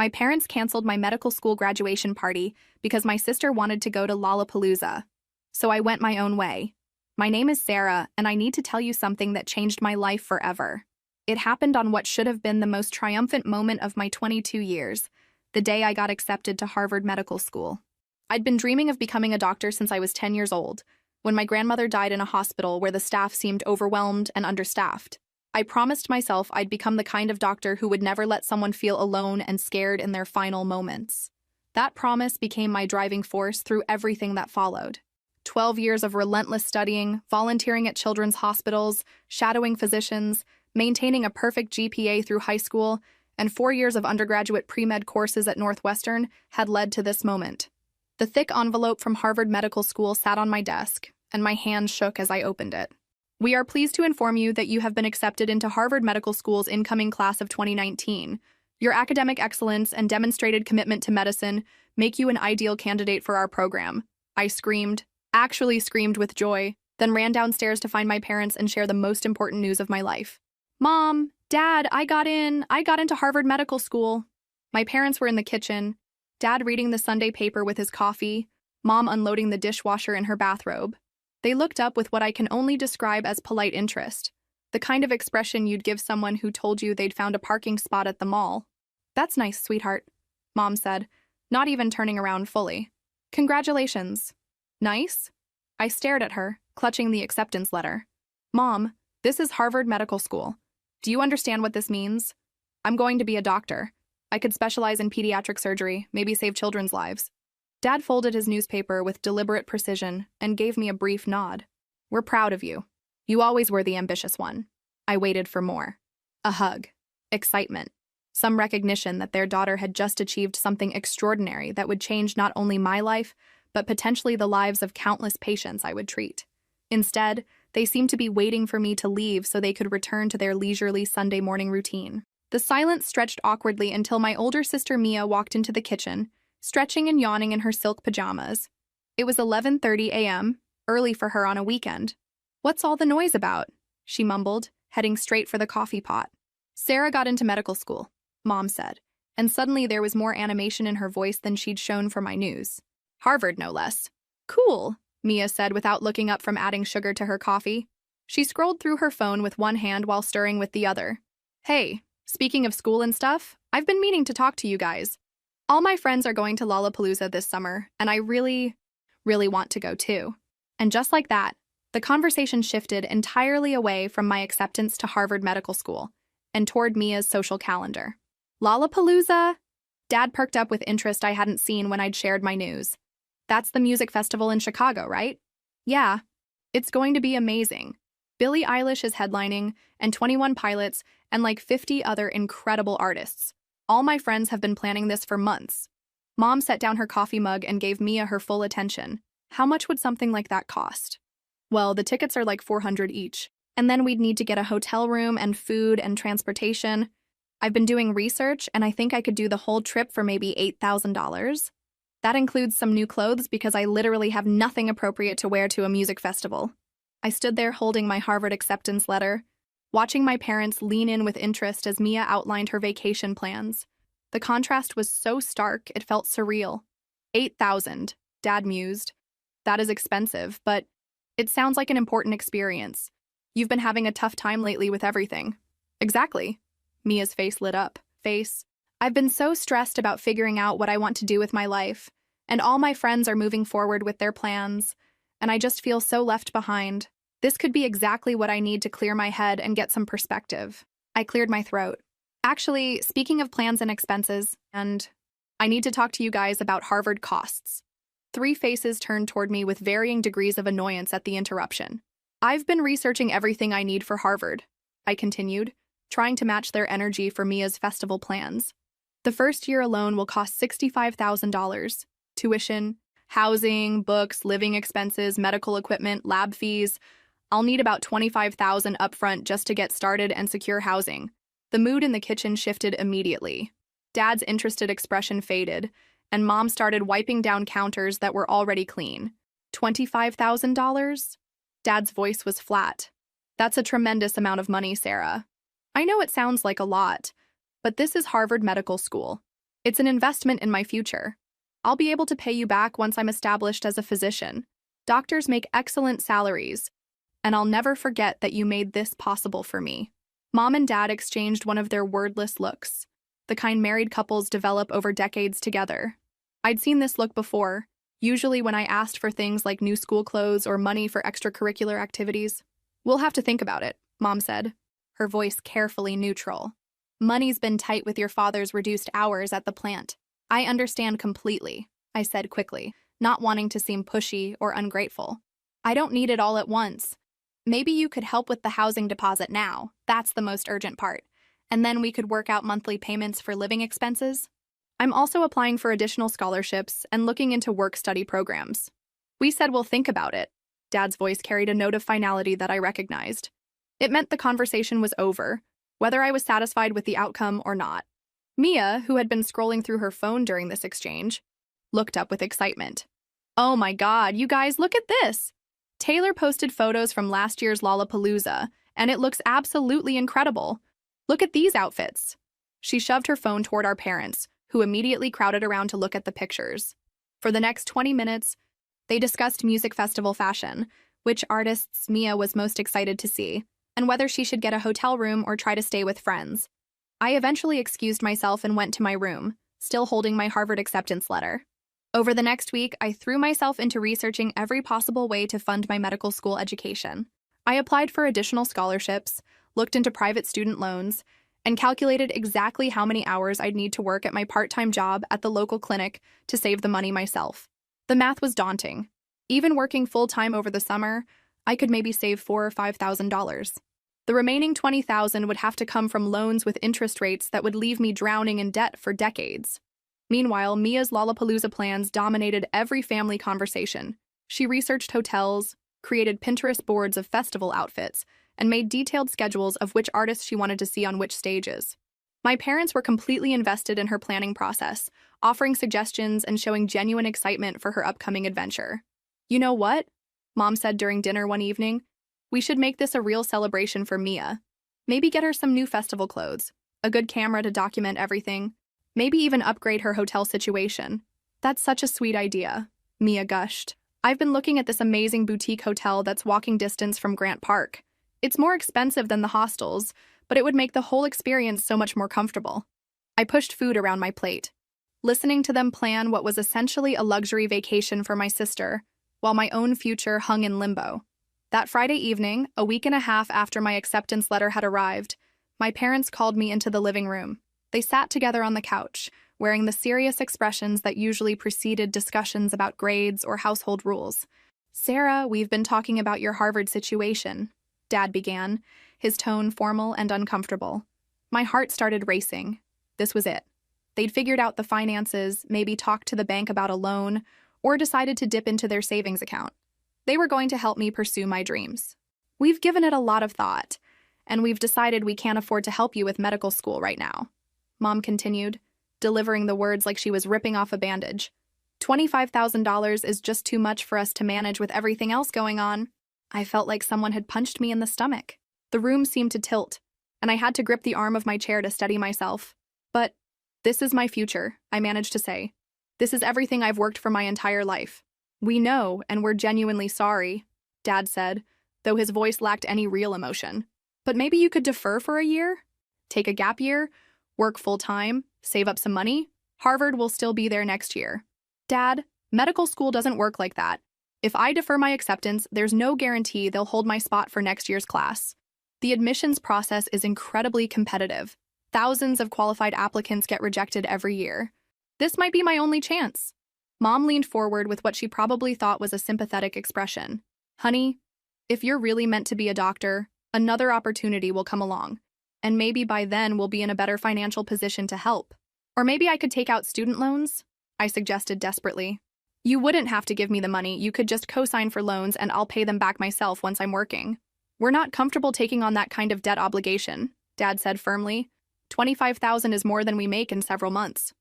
My parents canceled my medical school graduation party because my sister wanted to go to Lollapalooza. So I went my own way. My name is Sarah, and I need to tell you something that changed my life forever. It happened on what should have been the most triumphant moment of my 22 years, the day I got accepted to Harvard Medical School. I'd been dreaming of becoming a doctor since I was 10 years old, when my grandmother died in a hospital where the staff seemed overwhelmed and understaffed. I promised myself I'd become the kind of doctor who would never let someone feel alone and scared in their final moments. That promise became my driving force through everything that followed. 12 years of relentless studying, volunteering at children's hospitals, shadowing physicians, maintaining a perfect GPA through high school, and 4 years of undergraduate pre-med courses at Northwestern had led to this moment. The thick envelope from Harvard Medical School sat on my desk, and my hand shook as I opened it. We are pleased to inform you that you have been accepted into Harvard Medical School's incoming class of 2019. Your academic excellence and demonstrated commitment to medicine make you an ideal candidate for our program. I actually screamed with joy, then ran downstairs to find my parents and share the most important news of my life. Mom, Dad, I got into Harvard Medical School. My parents were in the kitchen, Dad reading the Sunday paper with his coffee, Mom unloading the dishwasher in her bathrobe. They looked up with what I can only describe as polite interest, the kind of expression you'd give someone who told you they'd found a parking spot at the mall. That's nice, sweetheart, Mom said, not even turning around fully. Congratulations. Nice? I stared at her, clutching the acceptance letter. Mom, this is Harvard Medical School. Do you understand what this means? I'm going to be a doctor. I could specialize in pediatric surgery, maybe save children's lives. Dad folded his newspaper with deliberate precision and gave me a brief nod. We're proud of you. You always were the ambitious one. I waited for more. A hug. Excitement. Some recognition that their daughter had just achieved something extraordinary that would change not only my life, but potentially the lives of countless patients I would treat. Instead, they seemed to be waiting for me to leave so they could return to their leisurely Sunday morning routine. The silence stretched awkwardly until my older sister Mia walked into the kitchen, stretching and yawning in her silk pajamas. It was 11:30 a.m., early for her on a weekend. What's all the noise about? She mumbled, heading straight for the coffee pot. Sarah got into medical school, Mom said, and suddenly there was more animation in her voice than she'd shown for my news. Harvard, no less. Cool, Mia said without looking up from adding sugar to her coffee. She scrolled through her phone with one hand while stirring with the other. Hey, speaking of school and stuff, I've been meaning to talk to you guys. All my friends are going to Lollapalooza this summer, and I really want to go too. And just like that, the conversation shifted entirely away from my acceptance to Harvard Medical School and toward Mia's social calendar. Lollapalooza? Dad perked up with interest I hadn't seen when I'd shared my news. That's the music festival in Chicago, right? Yeah. It's going to be amazing. Billie Eilish is headlining, and 21 Pilots, and like 50 other incredible artists. All my friends have been planning this for months. Mom set down her coffee mug and gave Mia her full attention. How much would something like that cost? Well, the tickets are like $400 each, and then we'd need to get a hotel room and food and transportation. I've been doing research, and I think I could do the whole trip for maybe $8,000. That includes some new clothes because I literally have nothing appropriate to wear to a music festival. I stood there holding my Harvard acceptance letter, watching my parents lean in with interest as Mia outlined her vacation plans. The contrast was so stark, it felt surreal. $8,000, Dad mused. That is expensive, but it sounds like an important experience. You've been having a tough time lately with everything. Exactly. Mia's face lit up. I've been so stressed about figuring out what I want to do with my life, and all my friends are moving forward with their plans, and I just feel so left behind. This could be exactly what I need to clear my head and get some perspective. I cleared my throat. Actually, speaking of plans and expenses, and I need to talk to you guys about Harvard costs. 3 faces turned toward me with varying degrees of annoyance at the interruption. I've been researching everything I need for Harvard, I continued, trying to match their energy for Mia's festival plans. The first year alone will cost $65,000. Tuition, housing, books, living expenses, medical equipment, lab fees. I'll need about $25,000 upfront just to get started and secure housing. The mood in the kitchen shifted immediately. Dad's interested expression faded, and Mom started wiping down counters that were already clean. $25,000? Dad's voice was flat. That's a tremendous amount of money, Sarah. I know it sounds like a lot, but this is Harvard Medical School. It's an investment in my future. I'll be able to pay you back once I'm established as a physician. Doctors make excellent salaries, and I'll never forget that you made this possible for me." Mom and Dad exchanged one of their wordless looks, the kind married couples develop over decades together. I'd seen this look before, usually when I asked for things like new school clothes or money for extracurricular activities. "We'll have to think about it," Mom said, her voice carefully neutral. "Money's been tight with your father's reduced hours at the plant." "I understand completely," I said quickly, not wanting to seem pushy or ungrateful. "I don't need it all at once. Maybe you could help with the housing deposit now. That's the most urgent part. And then we could work out monthly payments for living expenses." I'm also applying for additional scholarships and looking into work-study programs. "We said we'll think about it." Dad's voice carried a note of finality that I recognized. It meant the conversation was over, whether I was satisfied with the outcome or not. Mia, who had been scrolling through her phone during this exchange, looked up with excitement. "Oh my God, you guys, look at this!" Taylor posted photos from last year's Lollapalooza, and it looks absolutely incredible. "Look at these outfits." She shoved her phone toward our parents, who immediately crowded around to look at the pictures. For the next 20 minutes, they discussed music festival fashion, which artists Mia was most excited to see, and whether she should get a hotel room or try to stay with friends. I eventually excused myself and went to my room, still holding my Harvard acceptance letter. Over the next week, I threw myself into researching every possible way to fund my medical school education. I applied for additional scholarships, looked into private student loans, and calculated exactly how many hours I'd need to work at my part-time job at the local clinic to save the money myself. The math was daunting. Even working full-time over the summer, I could maybe save $4,000 or $5,000. The remaining $20,000 would have to come from loans with interest rates that would leave me drowning in debt for decades. Meanwhile, Mia's Lollapalooza plans dominated every family conversation. She researched hotels, created Pinterest boards of festival outfits, and made detailed schedules of which artists she wanted to see on which stages. My parents were completely invested in her planning process, offering suggestions and showing genuine excitement for her upcoming adventure. "You know what?" Mom said during dinner one evening. "We should make this a real celebration for Mia. Maybe get her some new festival clothes, a good camera to document everything, maybe even upgrade her hotel situation." "That's such a sweet idea," Mia gushed. "I've been looking at this amazing boutique hotel that's walking distance from Grant Park. It's more expensive than the hostels, but it would make the whole experience so much more comfortable." I pushed food around my plate, listening to them plan what was essentially a luxury vacation for my sister, while my own future hung in limbo. That Friday evening, a week and a half after my acceptance letter had arrived, my parents called me into the living room. They sat together on the couch, wearing the serious expressions that usually preceded discussions about grades or household rules. "Sarah, we've been talking about your Harvard situation," Dad began, his tone formal and uncomfortable. My heart started racing. This was it. They'd figured out the finances, maybe talked to the bank about a loan, or decided to dip into their savings account. They were going to help me pursue my dreams. "We've given it a lot of thought, and we've decided we can't afford to help you with medical school right now," Mom continued, delivering the words like she was ripping off a bandage. $25,000 is just too much for us to manage with everything else going on." I felt like someone had punched me in the stomach. The room seemed to tilt, and I had to grip the arm of my chair to steady myself. "But this is my future," I managed to say. "This is everything I've worked for my entire life." "We know, and we're genuinely sorry," Dad said, though his voice lacked any real emotion. "But maybe you could defer for a year? Take a gap year? Work full-time? Save up some money? Harvard will still be there next year." "Dad, medical school doesn't work like that. If I defer my acceptance, there's no guarantee they'll hold my spot for next year's class. The admissions process is incredibly competitive. Thousands of qualified applicants get rejected every year. This might be my only chance." Mom leaned forward with what she probably thought was a sympathetic expression. "Honey, if you're really meant to be a doctor, another opportunity will come along. And maybe by then we'll be in a better financial position to help. Or maybe I could take out student loans?" I suggested desperately. "You wouldn't have to give me the money. You could just co-sign for loans and I'll pay them back myself once I'm working." "We're not comfortable taking on that kind of debt obligation," Dad said firmly. $25,000 is more than we make in several months."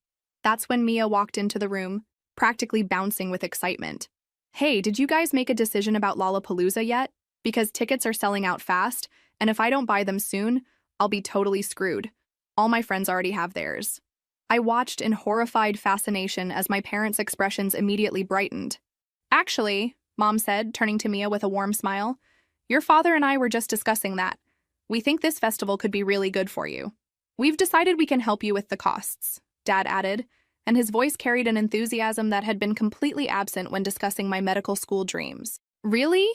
That's when Mia walked into the room, practically bouncing with excitement. "Hey, did you guys make a decision about Lollapalooza yet? Because tickets are selling out fast, and if I don't buy them soon, I'll be totally screwed. All my friends already have theirs." I watched in horrified fascination as my parents' expressions immediately brightened. Actually, Mom said, turning to Mia with a warm smile, your father and I were just discussing that. We think this festival could be really good for you. We've decided we can help you with the costs, Dad added, and his voice carried an enthusiasm that had been completely absent when discussing my medical school dreams. Really?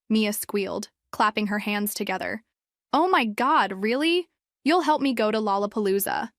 Mia squealed, clapping her hands together. Oh my God, really? You'll help me go to Lollapalooza.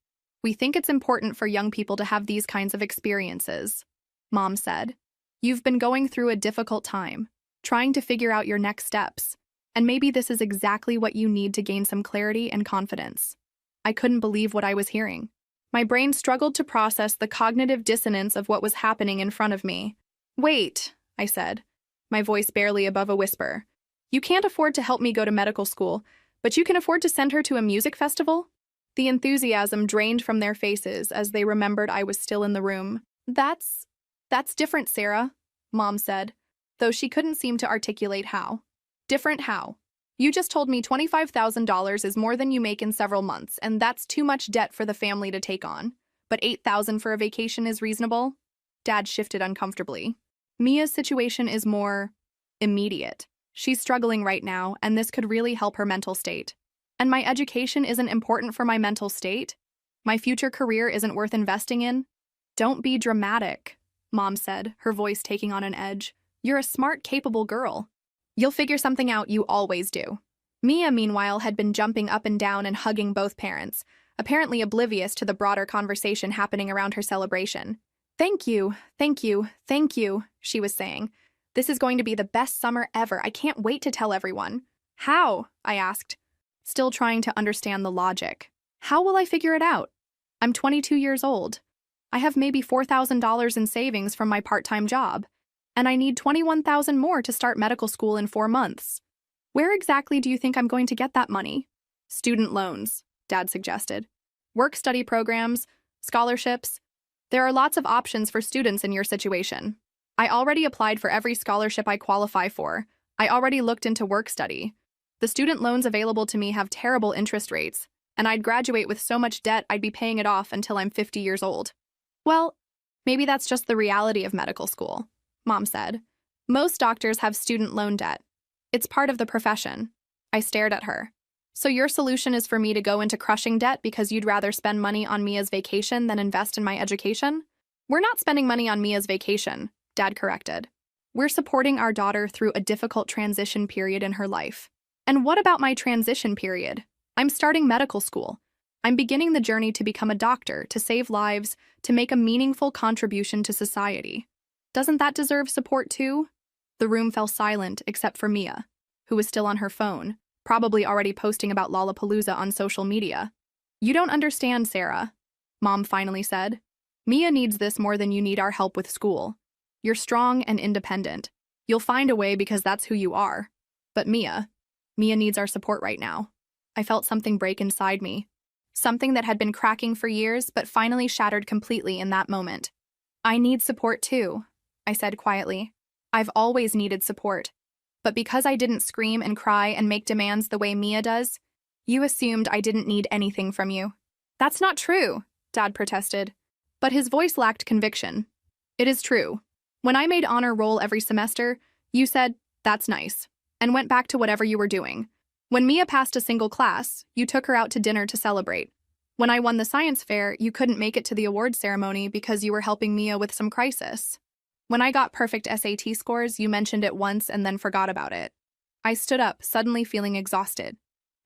We think it's important for young people to have these kinds of experiences, Mom said. You've been going through a difficult time, trying to figure out your next steps, and maybe this is exactly what you need to gain some clarity and confidence. I couldn't believe what I was hearing. My brain struggled to process the cognitive dissonance of what was happening in front of me. Wait, I said, my voice barely above a whisper. You can't afford to help me go to medical school, but you can afford to send her to a music festival? The enthusiasm drained from their faces as they remembered I was still in the room. That's different, Sarah, Mom said, though she couldn't seem to articulate how. Different how? You just told me $25,000 is more than you make in several months, and that's too much debt for the family to take on. But $8,000 for a vacation is reasonable? Dad shifted uncomfortably. Mia's situation is more immediate. She's struggling right now, and this could really help her mental state. And my education isn't important for my mental state? My future career isn't worth investing in? Don't be dramatic, Mom said, her voice taking on an edge. You're a smart, capable girl. You'll figure something out, you always do. Mia, meanwhile, had been jumping up and down and hugging both parents, apparently oblivious to the broader conversation happening around her celebration. Thank you, thank you, thank you, she was saying. This is going to be the best summer ever. I can't wait to tell everyone. How? I asked, still trying to understand the logic. How will I figure it out? I'm 22 years old. I have maybe $4,000 in savings from my part-time job, and I need $21,000 more to start medical school in 4 months. Where exactly do you think I'm going to get that money? Student loans, Dad suggested. Work-study programs, scholarships. There are lots of options for students in your situation. I already applied for every scholarship I qualify for. I already looked into work-study. The student loans available to me have terrible interest rates, and I'd graduate with so much debt I'd be paying it off until I'm 50 years old. Well, maybe that's just the reality of medical school, Mom said. Most doctors have student loan debt. It's part of the profession. I stared at her. So your solution is for me to go into crushing debt because you'd rather spend money on Mia's vacation than invest in my education? We're not spending money on Mia's vacation, Dad corrected. We're supporting our daughter through a difficult transition period in her life. And what about my transition period? I'm starting medical school. I'm beginning the journey to become a doctor, to save lives, to make a meaningful contribution to society. Doesn't that deserve support too? The room fell silent except for Mia, who was still on her phone, probably already posting about Lollapalooza on social media. You don't understand, Sarah, Mom finally said. Mia needs this more than you need our help with school. You're strong and independent. You'll find a way because that's who you are. But Mia needs our support right now. I felt something break inside me. Something that had been cracking for years but finally shattered completely in that moment. I need support too, I said quietly. I've always needed support. But because I didn't scream and cry and make demands the way Mia does, you assumed I didn't need anything from you. That's not true, Dad protested. But his voice lacked conviction. It is true. When I made honor roll every semester, you said, that's nice, and went back to whatever you were doing. When Mia passed a single class, you took her out to dinner to celebrate. When I won the science fair, you couldn't make it to the awards ceremony because you were helping Mia with some crisis. When I got perfect SAT scores, you mentioned it once and then forgot about it. I stood up, suddenly feeling exhausted.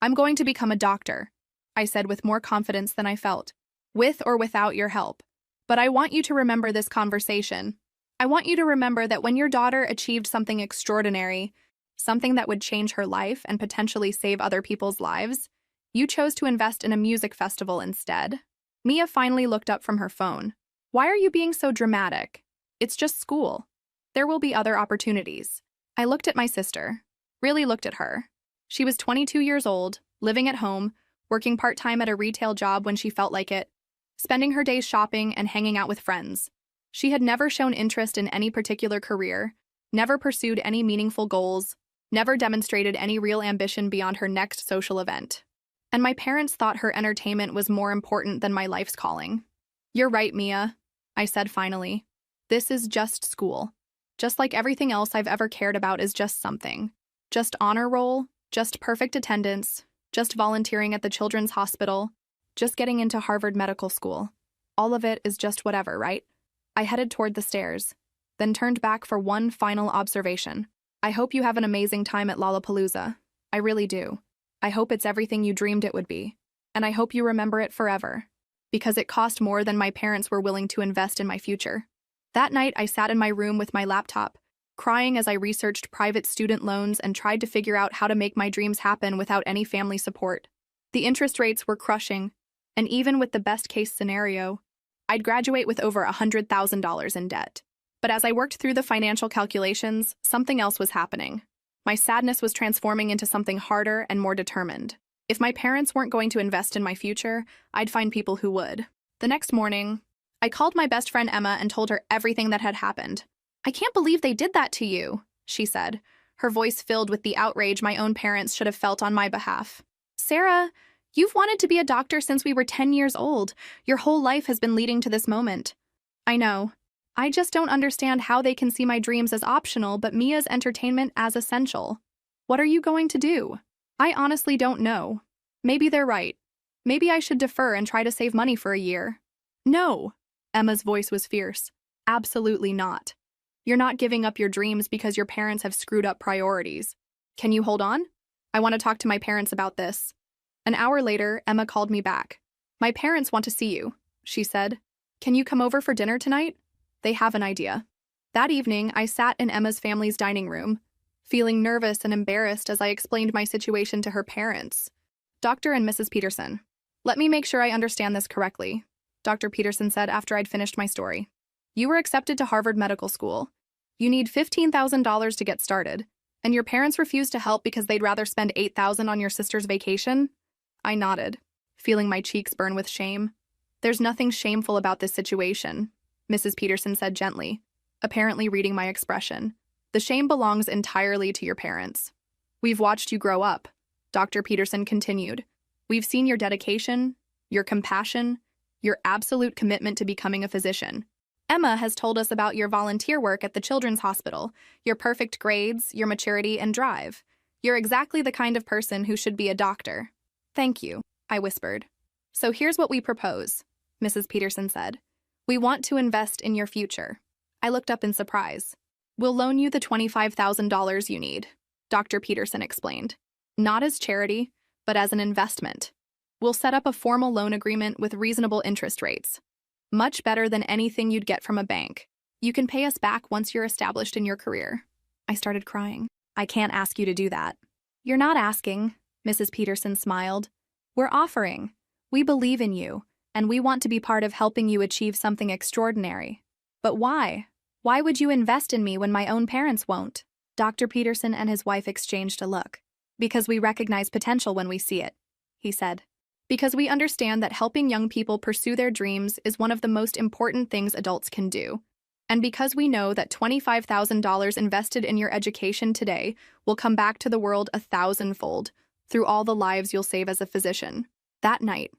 I'm going to become a doctor, I said with more confidence than I felt, with or without your help. But I want you to remember this conversation. I want you to remember that when your daughter achieved something extraordinary, something that would change her life and potentially save other people's lives, you chose to invest in a music festival instead. Mia finally looked up from her phone. Why are you being so dramatic? It's just school. There will be other opportunities. I looked at my sister. Really looked at her. She was 22 years old, living at home, working part-time at a retail job when she felt like it, spending her days shopping and hanging out with friends. She had never shown interest in any particular career, never pursued any meaningful goals, never demonstrated any real ambition beyond her next social event. And my parents thought her entertainment was more important than my life's calling. You're right, Mia, I said finally. This is just school. Just like everything else I've ever cared about is just something. Just honor roll, just perfect attendance, just volunteering at the children's hospital, just getting into Harvard Medical School. All of it is just whatever, right? I headed toward the stairs, then turned back for one final observation. I hope you have an amazing time at Lollapalooza. I really do. I hope it's everything you dreamed it would be. And I hope you remember it forever. Because it cost more than my parents were willing to invest in my future. That night, I sat in my room with my laptop, crying as I researched private student loans and tried to figure out how to make my dreams happen without any family support. The interest rates were crushing, and even with the best-case scenario, I'd graduate with over $100,000 in debt. But as I worked through the financial calculations, something else was happening. My sadness was transforming into something harder and more determined. If my parents weren't going to invest in my future, I'd find people who would. The next morning, I called my best friend Emma and told her everything that had happened. I can't believe they did that to you, she said, her voice filled with the outrage my own parents should have felt on my behalf. Sarah, you've wanted to be a doctor since we were 10 years old. Your whole life has been leading to this moment. I know. I just don't understand how they can see my dreams as optional but Mia's entertainment as essential. What are you going to do? I honestly don't know. Maybe they're right. Maybe I should defer and try to save money for a year. No. Emma's voice was fierce. Absolutely not. You're not giving up your dreams because your parents have screwed up priorities. Can you hold on? I want to talk to my parents about this. An hour later, Emma called me back. My parents want to see you, she said. Can you come over for dinner tonight? They have an idea. That evening, I sat in Emma's family's dining room, feeling nervous and embarrassed as I explained my situation to her parents. Dr. and Mrs. Peterson. Let me make sure I understand this correctly, Dr. Peterson said after I'd finished my story. You were accepted to Harvard Medical School. You need $15,000 to get started, and your parents refused to help because they'd rather spend $8,000 on your sister's vacation? I nodded, feeling my cheeks burn with shame. There's nothing shameful about this situation, Mrs. Peterson said gently, apparently reading my expression. The shame belongs entirely to your parents. We've watched you grow up, Dr. Peterson continued. We've seen your dedication, your compassion, your absolute commitment to becoming a physician. Emma has told us about your volunteer work at the children's hospital, your perfect grades, your maturity and drive. You're exactly the kind of person who should be a doctor. Thank you, I whispered. So here's what we propose, Mrs. Peterson said. We want to invest in your future. I looked up in surprise. We'll loan you the $25,000 you need, Dr. Peterson explained. Not as charity, but as an investment. We'll set up a formal loan agreement with reasonable interest rates. Much better than anything you'd get from a bank. You can pay us back once you're established in your career. I started crying. I can't ask you to do that. You're not asking, Mrs. Peterson smiled. We're offering. We believe in you, and we want to be part of helping you achieve something extraordinary. But why? Why would you invest in me when my own parents won't? Dr. Peterson and his wife exchanged a look. Because we recognize potential when we see it, he said. Because we understand that helping young people pursue their dreams is one of the most important things adults can do. And because we know that $25,000 invested in your education today will come back to the world 1,000-fold through all the lives you'll save as a physician. That night,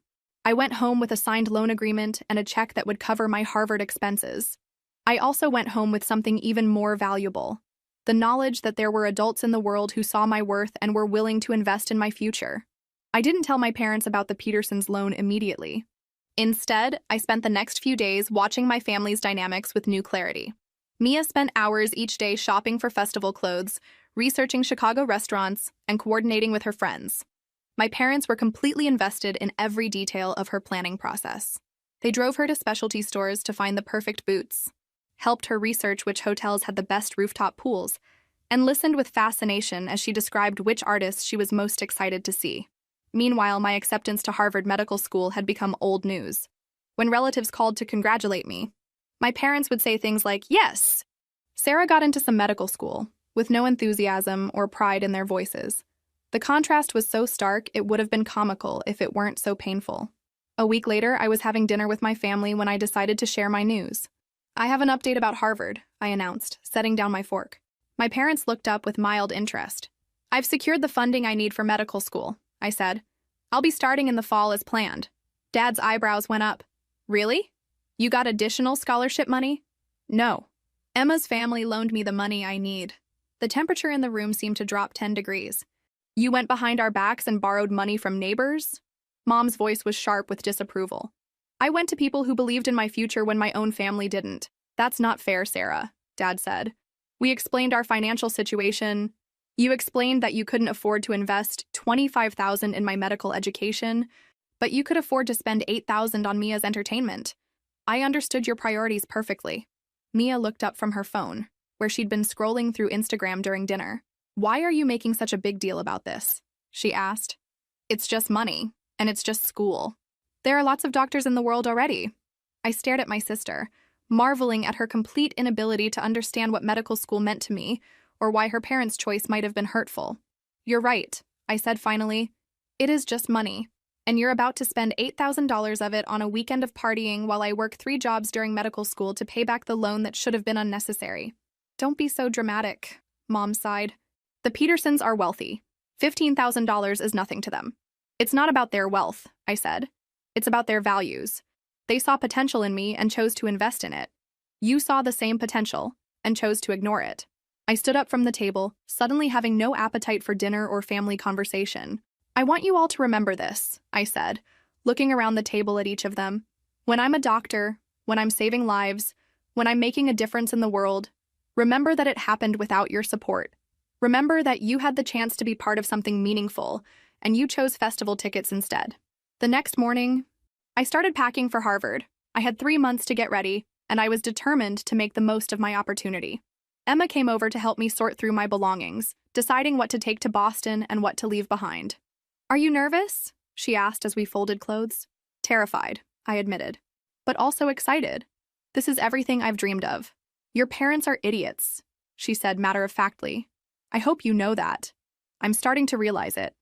I went home with a signed loan agreement and a check that would cover my Harvard expenses. I also went home with something even more valuable. The knowledge that there were adults in the world who saw my worth and were willing to invest in my future. I didn't tell my parents about the Petersons' loan immediately. Instead, I spent the next few days watching my family's dynamics with new clarity. Mia spent hours each day shopping for festival clothes, researching Chicago restaurants, and coordinating with her friends. My parents were completely invested in every detail of her planning process. They drove her to specialty stores to find the perfect boots, helped her research which hotels had the best rooftop pools, and listened with fascination as she described which artists she was most excited to see. Meanwhile, my acceptance to Harvard Medical School had become old news. When relatives called to congratulate me, my parents would say things like, "Yes, Sarah got into some medical school," with no enthusiasm or pride in their voices. The contrast was so stark it would have been comical if it weren't so painful. A week later, I was having dinner with my family when I decided to share my news. "I have an update about Harvard," I announced, setting down my fork. My parents looked up with mild interest. "I've secured the funding I need for medical school," I said. "I'll be starting in the fall as planned." Dad's eyebrows went up. "Really? You got additional scholarship money? No. Emma's family loaned me the money I need. The temperature in the room seemed to drop 10 degrees. You went behind our backs and borrowed money from neighbors? Mom's voice was sharp with disapproval. I went to people who believed in my future when my own family didn't. That's not fair, Sarah, Dad said. We explained our financial situation. You explained that you couldn't afford to invest $25,000 in my medical education, but you could afford to spend $8,000 on Mia's entertainment. I understood your priorities perfectly. Mia looked up from her phone, where she'd been scrolling through Instagram during dinner. Why are you making such a big deal about this? She asked. It's just money, and it's just school. There are lots of doctors in the world already. I stared at my sister, marveling at her complete inability to understand what medical school meant to me, or why her parents' choice might have been hurtful. You're right, I said finally. It is just money, and you're about to spend $8,000 of it on a weekend of partying while I work 3 jobs during medical school to pay back the loan that should have been unnecessary. Don't be so dramatic, Mom sighed. The Petersons are wealthy. $15,000 is nothing to them. It's not about their wealth, I said. It's about their values. They saw potential in me and chose to invest in it. You saw the same potential and chose to ignore it. I stood up from the table, suddenly having no appetite for dinner or family conversation. I want you all to remember this, I said, looking around the table at each of them. When I'm a doctor, when I'm saving lives, when I'm making a difference in the world, remember that it happened without your support. Remember that you had the chance to be part of something meaningful, and you chose festival tickets instead. The next morning, I started packing for Harvard. I had 3 months to get ready, and I was determined to make the most of my opportunity. Emma came over to help me sort through my belongings, deciding what to take to Boston and what to leave behind. Are you nervous? She asked as we folded clothes. Terrified, I admitted, but also excited. This is everything I've dreamed of. Your parents are idiots, she said matter-of-factly. I hope you know that. I'm starting to realize it.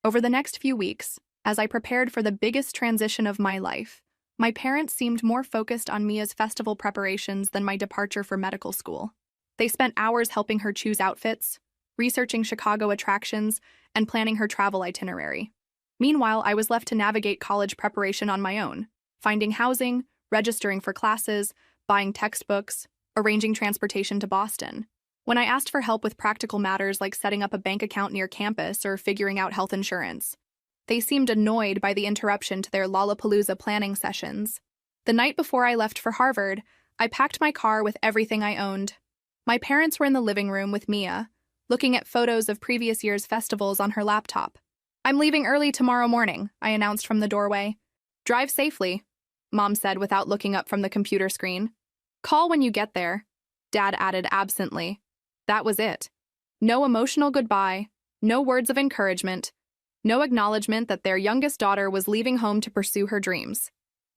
Over the next few weeks, as I prepared for the biggest transition of my life, my parents seemed more focused on Mia's festival preparations than my departure for medical school. They spent hours helping her choose outfits, researching Chicago attractions, and planning her travel itinerary. Meanwhile, I was left to navigate college preparation on my own, finding housing, registering for classes, buying textbooks, arranging transportation to Boston. When I asked for help with practical matters like setting up a bank account near campus or figuring out health insurance, they seemed annoyed by the interruption to their Lollapalooza planning sessions. The night before I left for Harvard, I packed my car with everything I owned. My parents were in the living room with Mia, looking at photos of previous year's festivals on her laptop. I'm leaving early tomorrow morning, I announced from the doorway. Drive safely, Mom said without looking up from the computer screen. Call when you get there, Dad added absently. That was it. No emotional goodbye, no words of encouragement, no acknowledgement that their youngest daughter was leaving home to pursue her dreams.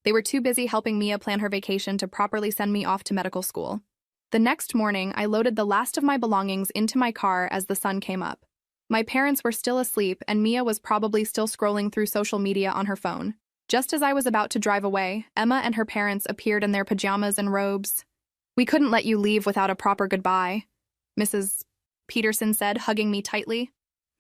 They were too busy helping Mia plan her vacation to properly send me off to medical school. The next morning, I loaded the last of my belongings into my car as the sun came up. My parents were still asleep, and Mia was probably still scrolling through social media on her phone. Just as I was about to drive away, Emma and her parents appeared in their pajamas and robes. We couldn't let you leave without a proper goodbye, Mrs. Peterson said, hugging me tightly.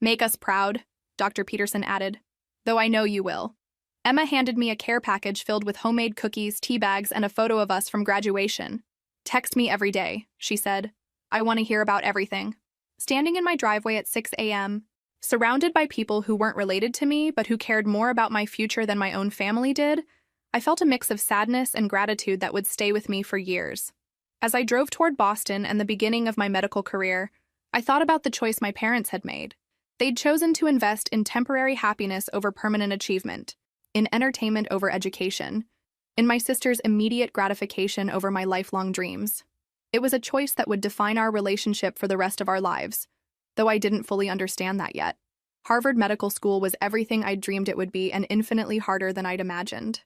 Make us proud, Dr. Peterson added, though I know you will. Emma handed me a care package filled with homemade cookies, tea bags, and a photo of us from graduation. Text me every day, she said. I want to hear about everything. Standing in my driveway at 6 a.m., surrounded by people who weren't related to me but who cared more about my future than my own family did, I felt a mix of sadness and gratitude that would stay with me for years. As I drove toward Boston and the beginning of my medical career, I thought about the choice my parents had made. They'd chosen to invest in temporary happiness over permanent achievement, in entertainment over education, in my sister's immediate gratification over my lifelong dreams. It was a choice that would define our relationship for the rest of our lives, though I didn't fully understand that yet. Harvard Medical School was everything I'd dreamed it would be and infinitely harder than I'd imagined.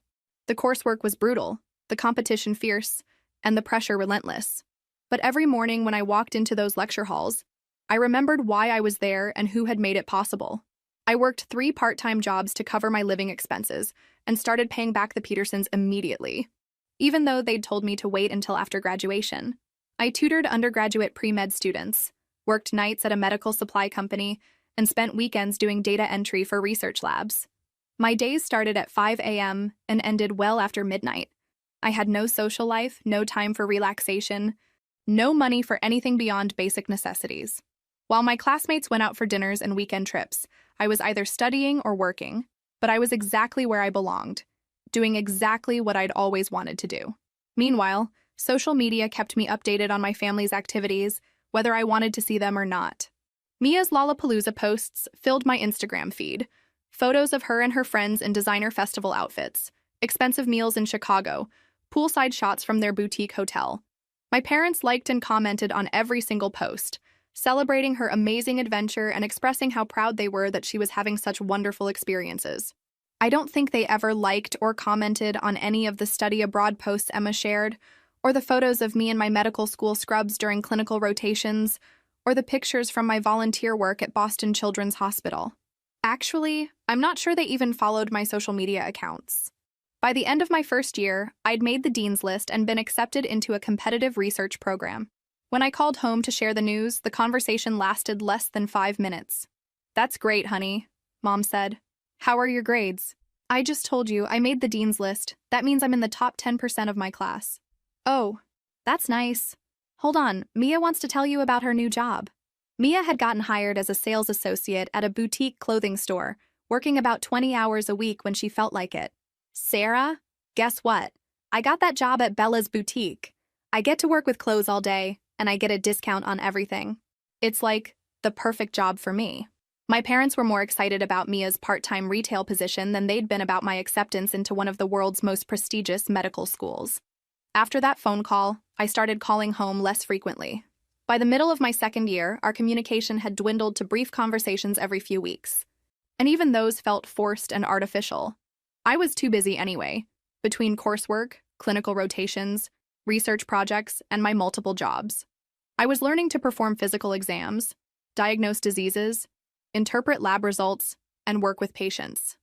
The coursework was brutal, the competition fierce, and the pressure relentless. But every morning when I walked into those lecture halls, I remembered why I was there and who had made it possible. I worked 3 part-time jobs to cover my living expenses and started paying back the Petersons immediately, even though they'd told me to wait until after graduation. I tutored undergraduate pre-med students, worked nights at a medical supply company, and spent weekends doing data entry for research labs. My days started at 5 a.m. and ended well after midnight. I had no social life, no time for relaxation, no money for anything beyond basic necessities. While my classmates went out for dinners and weekend trips, I was either studying or working, but I was exactly where I belonged, doing exactly what I'd always wanted to do. Meanwhile, social media kept me updated on my family's activities, whether I wanted to see them or not. Mia's Lollapalooza posts filled my Instagram feed. Photos of her and her friends in designer festival outfits, expensive meals in Chicago, poolside shots from their boutique hotel. My parents liked and commented on every single post, celebrating her amazing adventure and expressing how proud they were that she was having such wonderful experiences. I don't think they ever liked or commented on any of the study abroad posts Emma shared, or the photos of me in my medical school scrubs during clinical rotations, or the pictures from my volunteer work at Boston Children's Hospital. Actually, I'm not sure they even followed my social media accounts. By the end of my first year, I'd made the dean's list and been accepted into a competitive research program. When I called home to share the news, the conversation lasted less than 5 minutes. "That's great, honey," Mom said. "How are your grades?" "I just told you, I made the dean's list. That means I'm in the top 10% of my class." "Oh, that's nice. Hold on, Mia wants to tell you about her new job." Mia had gotten hired as a sales associate at a boutique clothing store, working about 20 hours a week when she felt like it. "Sarah, guess what? I got that job at Bella's boutique. I get to work with clothes all day, and I get a discount on everything. It's like the perfect job for me." My parents were more excited about Mia's part-time retail position than they'd been about my acceptance into one of the world's most prestigious medical schools. After that phone call, I started calling home less frequently. By the middle of my second year, our communication had dwindled to brief conversations every few weeks. And even those felt forced and artificial. I was too busy anyway, between coursework, clinical rotations, research projects, and my multiple jobs. I was learning to perform physical exams, diagnose diseases, interpret lab results, and work with patients.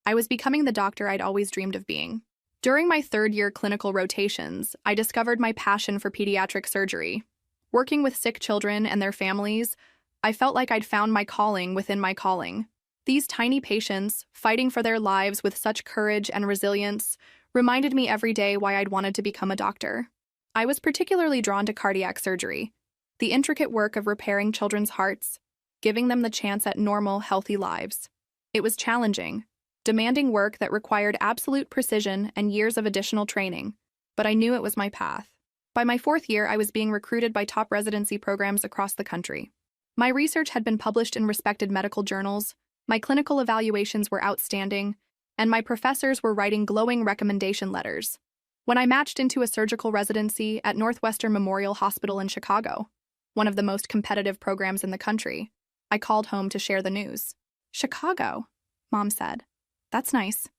I was becoming the doctor I'd always dreamed of being. During my third-year clinical rotations, I discovered my passion for pediatric surgery. Working with sick children and their families, I felt like I'd found my calling within my calling. These tiny patients, fighting for their lives with such courage and resilience, reminded me every day why I'd wanted to become a doctor. I was particularly drawn to cardiac surgery, the intricate work of repairing children's hearts, giving them the chance at normal, healthy lives. It was challenging, demanding work that required absolute precision and years of additional training, but I knew it was my path. By my fourth year, I was being recruited by top residency programs across the country. My research had been published in respected medical journals, my clinical evaluations were outstanding, and my professors were writing glowing recommendation letters. When I matched into a surgical residency at Northwestern Memorial Hospital in Chicago, one of the most competitive programs in the country, I called home to share the news. "Chicago," Mom said. "That's nice.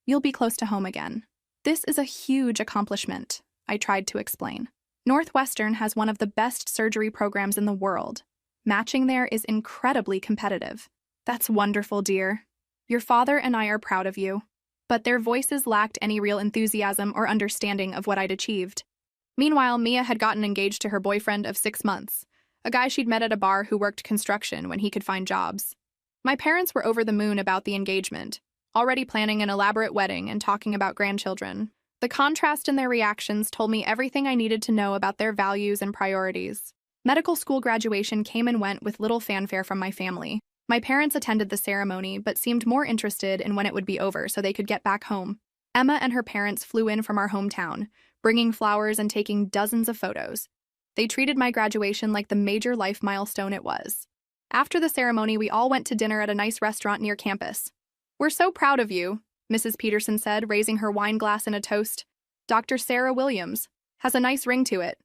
You'll be close to home again." "This is a huge accomplishment," I tried to explain. "Northwestern has one of the best surgery programs in the world. Matching there is incredibly competitive." "That's wonderful, dear. Your father and I are proud of you." But their voices lacked any real enthusiasm or understanding of what I'd achieved. Meanwhile, Mia had gotten engaged to her boyfriend of 6 months, a guy she'd met at a bar who worked construction when he could find jobs. My parents were over the moon about the engagement, already planning an elaborate wedding and talking about grandchildren. The contrast in their reactions told me everything I needed to know about their values and priorities. Medical school graduation came and went with little fanfare from my family. My parents attended the ceremony but seemed more interested in when it would be over so they could get back home. Emma and her parents flew in from our hometown, bringing flowers and taking dozens of photos. They treated my graduation like the major life milestone it was. After the ceremony, we all went to dinner at a nice restaurant near campus. "We're so proud of you," Mrs. Peterson said, raising her wine glass in a toast. "Dr. Sarah Williams has a nice ring to it."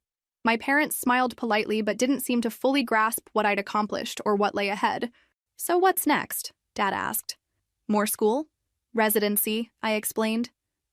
My parents smiled politely but didn't seem to fully grasp what I'd accomplished or what lay ahead. "So what's next?" Dad asked. "More school?" "Residency," I explained.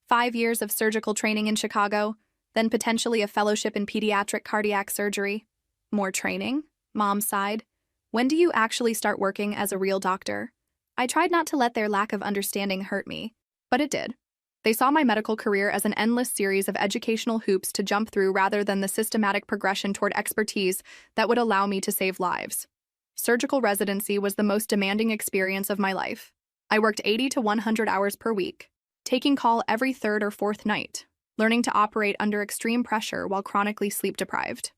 5 years of surgical training in Chicago, then potentially a fellowship in pediatric cardiac surgery. "More training?" Mom sighed. "When do you actually start working as a real doctor?" I tried not to let their lack of understanding hurt me, but it did. They saw my medical career as an endless series of educational hoops to jump through rather than the systematic progression toward expertise that would allow me to save lives. Surgical residency was the most demanding experience of my life. I worked 80 to 100 hours per week, taking call every third or fourth night, learning to operate under extreme pressure while chronically sleep-deprived.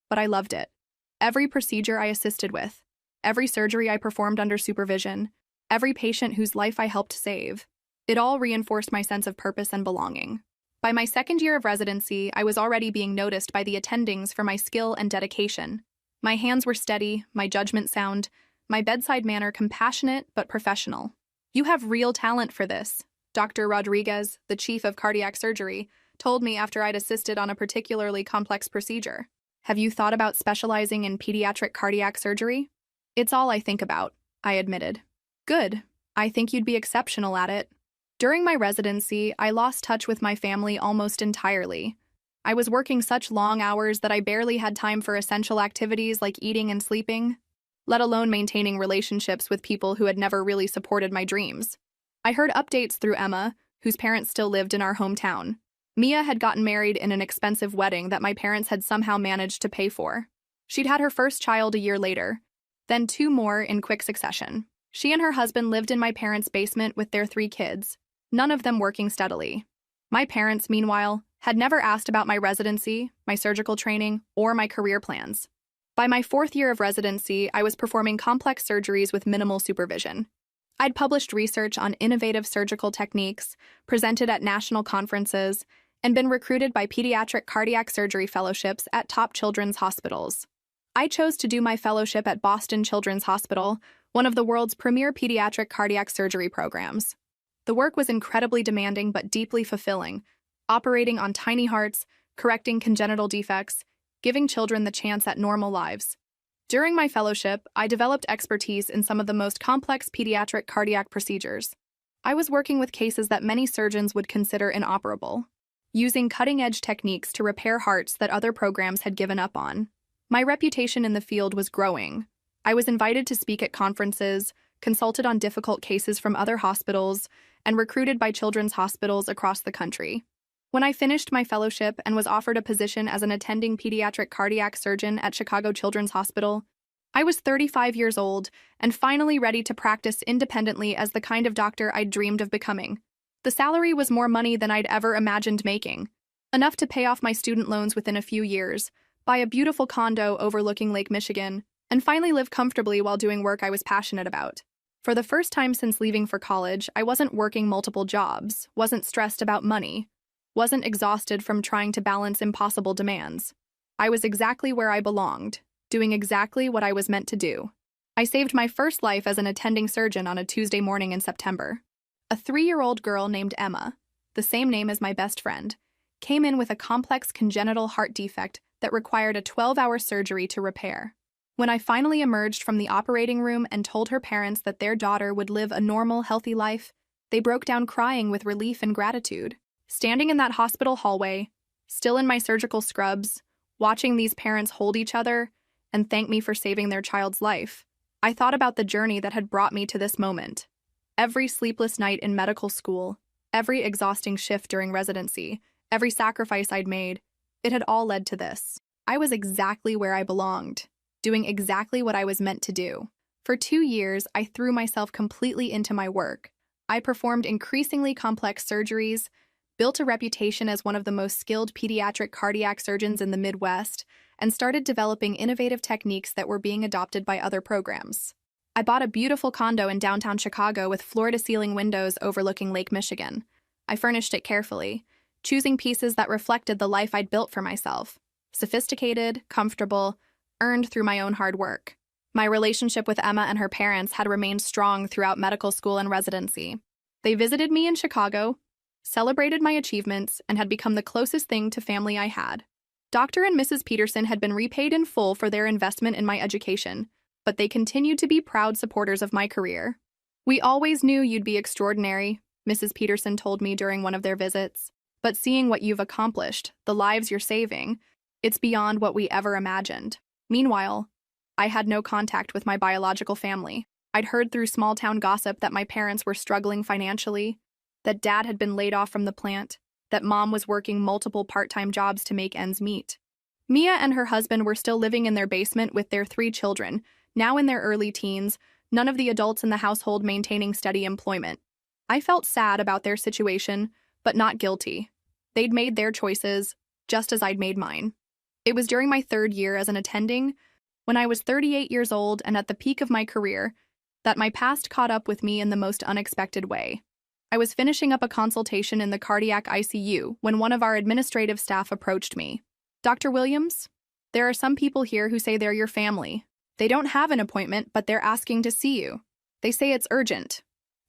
But I loved it. Every procedure I assisted with, every surgery I performed under supervision, every patient whose life I helped save, it all reinforced my sense of purpose and belonging. By my second year of residency, I was already being noticed by the attendings for my skill and dedication. My hands were steady, my judgment sound, my bedside manner compassionate but professional. "You have real talent for this," Dr. Rodriguez, the chief of cardiac surgery, told me after I'd assisted on a particularly complex procedure. "Have you thought about specializing in pediatric cardiac surgery?" "It's all I think about," I admitted. "Good. I think you'd be exceptional at it." During my residency, I lost touch with my family almost entirely. I was working such long hours that I barely had time for essential activities like eating and sleeping, let alone maintaining relationships with people who had never really supported my dreams. I heard updates through Emma, whose parents still lived in our hometown. Mia had gotten married in an expensive wedding that my parents had somehow managed to pay for. She'd had her first child a year later, then 2 more in quick succession. She and her husband lived in my parents' basement with their 3 kids, none of them working steadily. My parents, meanwhile, had never asked about my residency, my surgical training, or my career plans. By my 4th year of residency, I was performing complex surgeries with minimal supervision. I'd published research on innovative surgical techniques, presented at national conferences, and been recruited by pediatric cardiac surgery fellowships at top children's hospitals. I chose to do my fellowship at Boston Children's Hospital, one of the world's premier pediatric cardiac surgery programs. The work was incredibly demanding but deeply fulfilling, operating on tiny hearts, correcting congenital defects, giving children the chance at normal lives. During my fellowship, I developed expertise in some of the most complex pediatric cardiac procedures. I was working with cases that many surgeons would consider inoperable, using cutting-edge techniques to repair hearts that other programs had given up on. My reputation in the field was growing. I was invited to speak at conferences, consulted on difficult cases from other hospitals, and recruited by children's hospitals across the country. When I finished my fellowship and was offered a position as an attending pediatric cardiac surgeon at Chicago Children's Hospital, I was 35 years old and finally ready to practice independently as the kind of doctor I'd dreamed of becoming. The salary was more money than I'd ever imagined making, enough to pay off my student loans within a few years, buy a beautiful condo overlooking Lake Michigan, and finally live comfortably while doing work I was passionate about. For the first time since leaving for college, I wasn't working multiple jobs, wasn't stressed about money, wasn't exhausted from trying to balance impossible demands. I was exactly where I belonged, doing exactly what I was meant to do. I saved my first life as an attending surgeon on a Tuesday morning in September. A 3-year-old girl named Emma, the same name as my best friend, came in with a complex congenital heart defect that required a 12-hour surgery to repair. When I finally emerged from the operating room and told her parents that their daughter would live a normal, healthy life, they broke down crying with relief and gratitude. Standing in that hospital hallway, still in my surgical scrubs, watching these parents hold each other and thank me for saving their child's life, I thought about the journey that had brought me to this moment. Every sleepless night in medical school, every exhausting shift during residency, every sacrifice I'd made, it had all led to this. I was exactly where I belonged, doing exactly what I was meant to do. For 2 years, I threw myself completely into my work. I performed increasingly complex surgeries, built a reputation as one of the most skilled pediatric cardiac surgeons in the Midwest, and started developing innovative techniques that were being adopted by other programs. I bought a beautiful condo in downtown Chicago with floor-to-ceiling windows overlooking Lake Michigan. I furnished it carefully, choosing pieces that reflected the life I'd built for myself. Sophisticated, comfortable, earned through my own hard work. My relationship with Emma and her parents had remained strong throughout medical school and residency. They visited me in Chicago, celebrated my achievements, and had become the closest thing to family I had. Dr. and Mrs. Peterson had been repaid in full for their investment in my education, but they continued to be proud supporters of my career. "We always knew you'd be extraordinary," Mrs. Peterson told me during one of their visits. "But seeing what you've accomplished, the lives you're saving, it's beyond what we ever imagined." Meanwhile, I had no contact with my biological family. I'd heard through small-town gossip that my parents were struggling financially, that Dad had been laid off from the plant, that Mom was working multiple part-time jobs to make ends meet. Mia and her husband were still living in their basement with their 3 children, now in their early teens, none of the adults in the household maintaining steady employment. I felt sad about their situation, but not guilty. They'd made their choices, just as I'd made mine. It was during my third year as an attending, when I was 38 years old and at the peak of my career, that my past caught up with me in the most unexpected way. I was finishing up a consultation in the cardiac ICU when one of our administrative staff approached me. "Dr. Williams, there are some people here who say they're your family. They don't have an appointment, but they're asking to see you. They say it's urgent."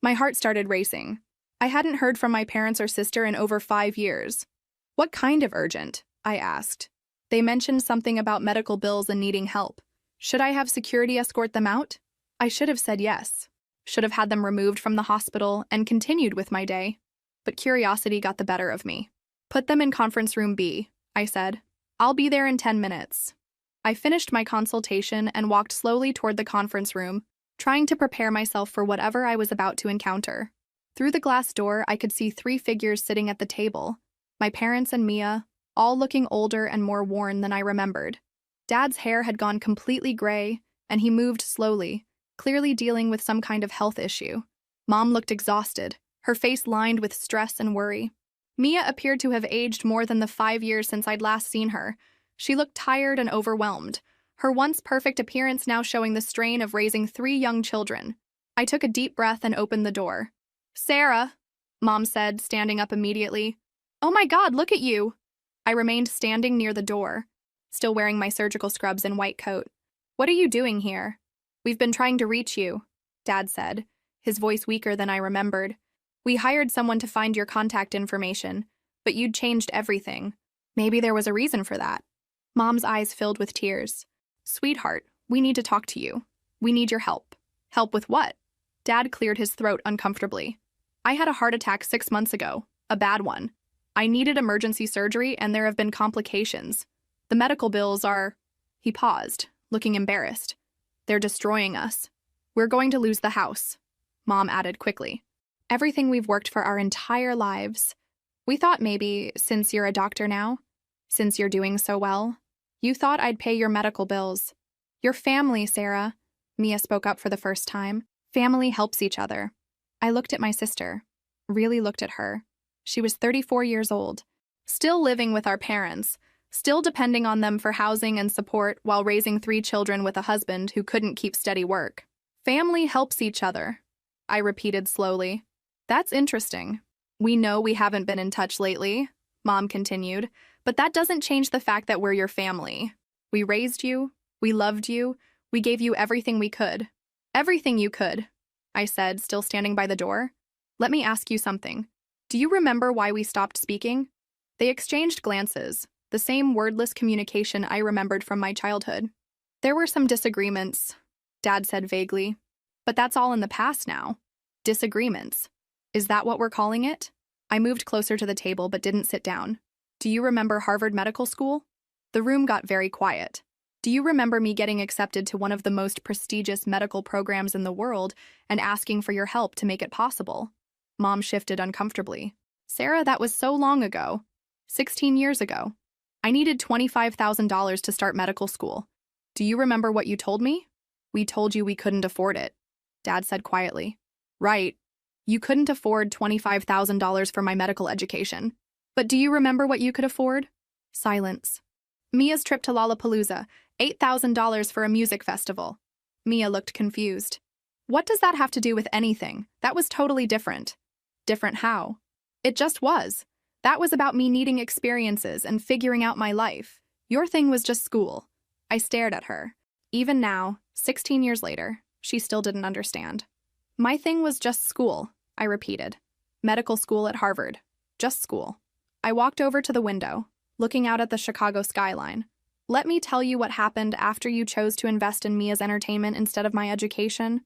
My heart started racing. I hadn't heard from my parents or sister in over 5 years. "What kind of urgent?" I asked. They mentioned something about medical bills and needing help. Should I have security escort them out? I should have said yes. Should have had them removed from the hospital and continued with my day. But curiosity got the better of me. "Put them in conference room B," I said. "I'll be there in 10 minutes. I finished my consultation and walked slowly toward the conference room, trying to prepare myself for whatever I was about to encounter. Through the glass door, I could see 3 figures sitting at the table, my parents and Mia, all looking older and more worn than I remembered. Dad's hair had gone completely gray, and he moved slowly, clearly dealing with some kind of health issue. Mom looked exhausted, her face lined with stress and worry. Mia appeared to have aged more than the 5 years since I'd last seen her. She looked tired and overwhelmed, her once perfect appearance now showing the strain of raising 3 young children. I took a deep breath and opened the door. "Sarah," Mom said, standing up immediately. "Oh my God, look at you!" I remained standing near the door, still wearing my surgical scrubs and white coat. "What are you doing here?" "We've been trying to reach you," Dad said, his voice weaker than I remembered. "We hired someone to find your contact information, but you'd changed everything. Maybe there was a reason for that." Mom's eyes filled with tears. "Sweetheart, we need to talk to you. We need your help." "Help with what?" Dad cleared his throat uncomfortably. "I had a heart attack 6 months ago, a bad one. I needed emergency surgery and there have been complications. The medical bills are—" He paused, looking embarrassed. "They're destroying us. We're going to lose the house," Mom added quickly. "Everything we've worked for our entire lives. We thought maybe, since you're a doctor now, since you're doing so well, you thought I'd pay your medical bills. Your family, Sarah," Mia spoke up for the first time. "Family helps each other." I looked at my sister, really looked at her. She was 34 years old, still living with our parents, still depending on them for housing and support while raising 3 children with a husband who couldn't keep steady work. "Family helps each other," I repeated slowly. "That's interesting. We know we haven't been in touch lately," Mom continued, "but that doesn't change the fact that we're your family. We raised you, we loved you, we gave you everything we could." "Everything you could," I said, still standing by the door. "Let me ask you something. Do you remember why we stopped speaking?" They exchanged glances, the same wordless communication I remembered from my childhood. "There were some disagreements," Dad said vaguely. "But that's all in the past now." "Disagreements. Is that what we're calling it?" I moved closer to the table but didn't sit down. "Do you remember Harvard Medical School?" The room got very quiet. "Do you remember me getting accepted to one of the most prestigious medical programs in the world and asking for your help to make it possible?" Mom shifted uncomfortably. "Sarah, that was so long ago. 16 years ago. I needed $25,000 to start medical school. Do you remember what you told me?" "We told you we couldn't afford it," Dad said quietly. "Right. You couldn't afford $25,000 for my medical education. But do you remember what you could afford?" Silence. "Mia's trip to Lollapalooza, $8,000 for a music festival." Mia looked confused. "What does that have to do with anything? That was totally different." "Different how?" "It just was. That was about me needing experiences and figuring out my life. Your thing was just school." I stared at her. Even now, 16 years later, she still didn't understand. "My thing was just school," I repeated. "Medical school at Harvard. Just school." I walked over to the window, looking out at the Chicago skyline. "Let me tell you what happened after you chose to invest in Mia's entertainment instead of my education."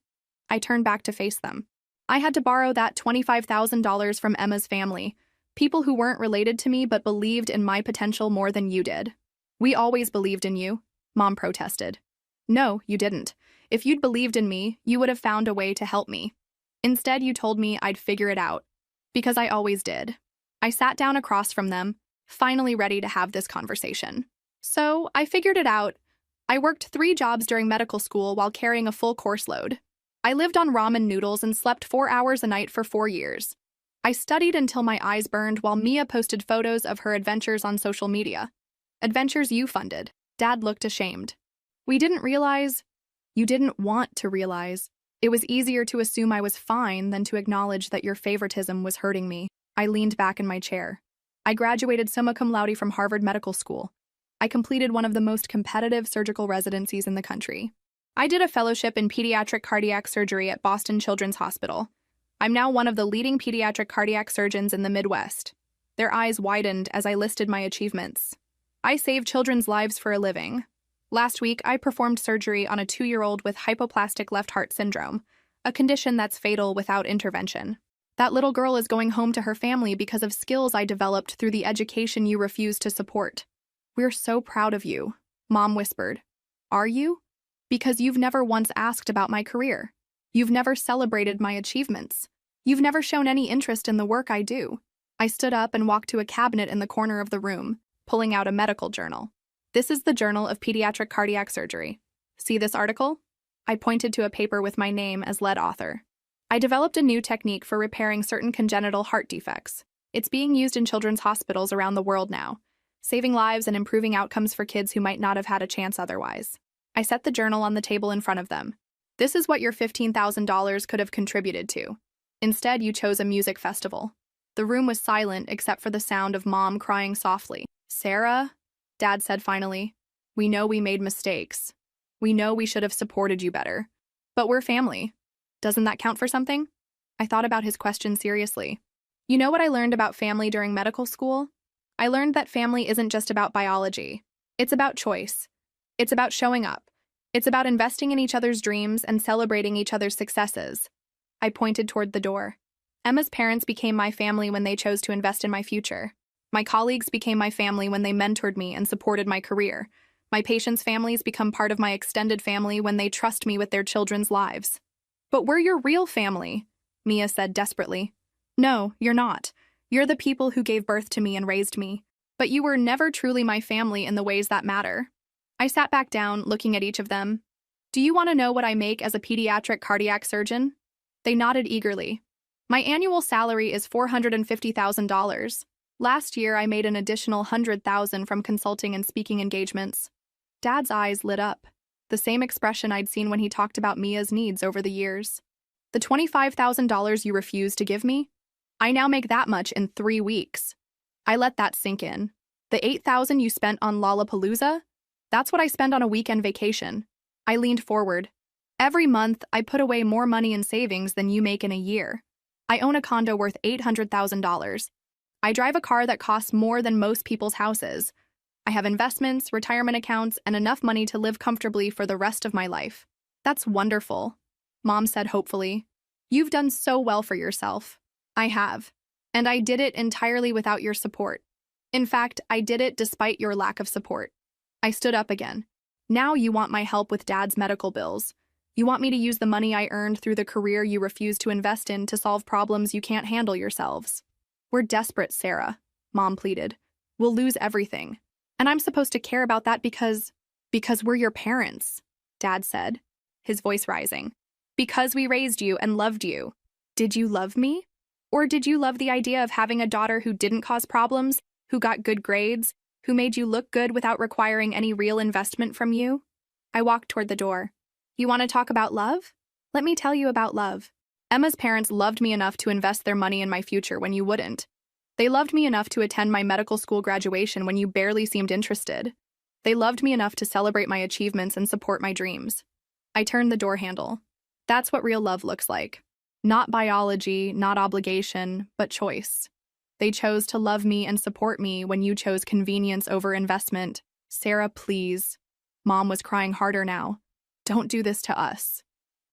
I turned back to face them. "I had to borrow that $25,000 from Emma's family, people who weren't related to me but believed in my potential more than you did." "We always believed in you," Mom protested. "No, you didn't. If you'd believed in me, you would have found a way to help me. Instead, you told me I'd figure it out. Because I always did." I sat down across from them, finally ready to have this conversation. "So, I figured it out. I worked 3 jobs during medical school while carrying a full course load. I lived on ramen noodles and slept 4 hours a night for 4 years. I studied until my eyes burned while Mia posted photos of her adventures on social media. Adventures you funded. Dad looked ashamed. We didn't realize. You didn't want to realize. It was easier to assume I was fine than to acknowledge that your favoritism was hurting me. I leaned back in my chair. I graduated summa cum laude from Harvard Medical School. I completed one of the most competitive surgical residencies in the country. I did a fellowship in pediatric cardiac surgery at Boston Children's Hospital. I'm now one of the leading pediatric cardiac surgeons in the Midwest. Their eyes widened as I listed my achievements. I save children's lives for a living. Last week, I performed surgery on a 2-year-old with hypoplastic left heart syndrome, a condition that's fatal without intervention. That little girl is going home to her family because of skills I developed through the education you refused to support. We're so proud of you, Mom whispered. Are you? Because you've never once asked about my career. You've never celebrated my achievements. You've never shown any interest in the work I do. I stood up and walked to a cabinet in the corner of the room, pulling out a medical journal. This is the Journal of Pediatric Cardiac Surgery. See this article? I pointed to a paper with my name as lead author. I developed a new technique for repairing certain congenital heart defects. It's being used in children's hospitals around the world now, saving lives and improving outcomes for kids who might not have had a chance otherwise. I set the journal on the table in front of them. This is what your $15,000 could have contributed to. Instead, you chose a music festival. The room was silent except for the sound of Mom crying softly. Sarah, Dad said finally, we know we made mistakes. We know we should have supported you better. But we're family. Doesn't that count for something? I thought about his question seriously. You know what I learned about family during medical school? I learned that family isn't just about biology. It's about choice. It's about showing up. It's about investing in each other's dreams and celebrating each other's successes. I pointed toward the door. Emma's parents became my family when they chose to invest in my future. My colleagues became my family when they mentored me and supported my career. My patients' families become part of my extended family when they trust me with their children's lives. But we're your real family, Mia said desperately. No, you're not. You're the people who gave birth to me and raised me. But you were never truly my family in the ways that matter. I sat back down, looking at each of them. Do you want to know what I make as a pediatric cardiac surgeon? They nodded eagerly. My annual salary is $450,000. Last year, I made an additional $100,000 from consulting and speaking engagements. Dad's eyes lit up, the same expression I'd seen when he talked about Mia's needs over the years. The $25,000 you refused to give me? I now make that much in 3 weeks. I let that sink in. The $8,000 you spent on Lollapalooza? That's what I spend on a weekend vacation. I leaned forward. Every month, I put away more money in savings than you make in a year. I own a condo worth $800,000. I drive a car that costs more than most people's houses. I have investments, retirement accounts, and enough money to live comfortably for the rest of my life. That's wonderful, Mom said hopefully. You've done so well for yourself. I have. And I did it entirely without your support. In fact, I did it despite your lack of support. I stood up again. Now you want my help with Dad's medical bills. You want me to use the money I earned through the career you refuse to invest in to solve problems you can't handle yourselves. We're desperate, Sarah, Mom pleaded. We'll lose everything. And I'm supposed to care about that because we're your parents, Dad said, his voice rising. Because we raised you and loved you. Did you love me? Or did you love the idea of having a daughter who didn't cause problems, who got good grades, who made you look good without requiring any real investment from you? I walked toward the door. You want to talk about love? Let me tell you about love. Emma's parents loved me enough to invest their money in my future when you wouldn't. They loved me enough to attend my medical school graduation when you barely seemed interested. They loved me enough to celebrate my achievements and support my dreams. I turned the door handle. That's what real love looks like. Not biology, not obligation, but choice. They chose to love me and support me when you chose convenience over investment. Sarah, please. Mom was crying harder now. Don't do this to us.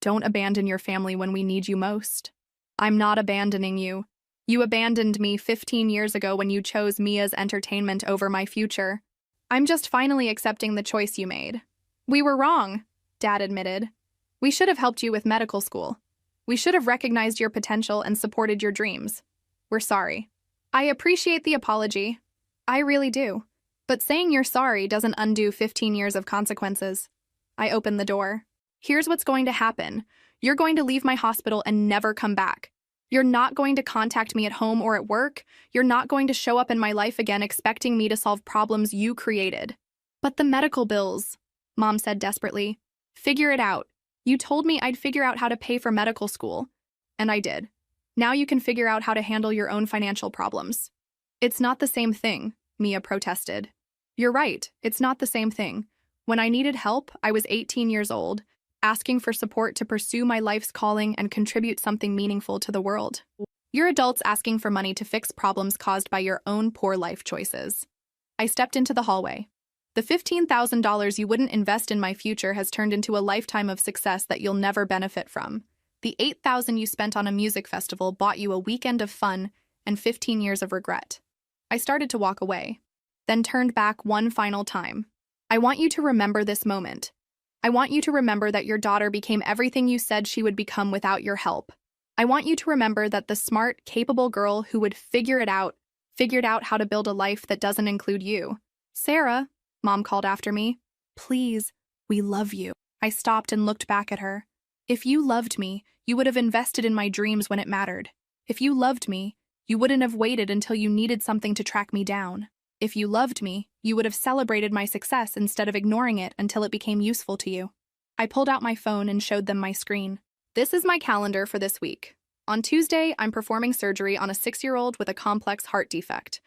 Don't abandon your family when we need you most. I'm not abandoning you. You abandoned me 15 years ago when you chose Mia's entertainment over my future. I'm just finally accepting the choice you made. We were wrong, Dad admitted. We should have helped you with medical school. We should have recognized your potential and supported your dreams. We're sorry. I appreciate the apology. I really do. But saying you're sorry doesn't undo 15 years of consequences. I opened the door. Here's what's going to happen. You're going to leave my hospital and never come back. You're not going to contact me at home or at work. You're not going to show up in my life again expecting me to solve problems you created. But the medical bills, Mom said desperately. Figure it out. You told me I'd figure out how to pay for medical school. And I did. Now you can figure out how to handle your own financial problems. It's not the same thing, Mia protested. You're right, it's not the same thing. When I needed help, I was 18 years old, asking for support to pursue my life's calling and contribute something meaningful to the world. You're adults asking for money to fix problems caused by your own poor life choices. I stepped into the hallway. The $15,000 you wouldn't invest in my future has turned into a lifetime of success that you'll never benefit from. The $8,000 you spent on a music festival bought you a weekend of fun and 15 years of regret. I started to walk away, then turned back one final time. I want you to remember this moment. I want you to remember that your daughter became everything you said she would become without your help. I want you to remember that the smart, capable girl who would figured out how to build a life that doesn't include you. Sarah, Mom called after me. Please, we love you. I stopped and looked back at her. If you loved me, you would have invested in my dreams when it mattered. If you loved me, you wouldn't have waited until you needed something to track me down. If you loved me, you would have celebrated my success instead of ignoring it until it became useful to you. I pulled out my phone and showed them my screen. This is my calendar for this week. On Tuesday, I'm performing surgery on a 6-year-old with a complex heart defect.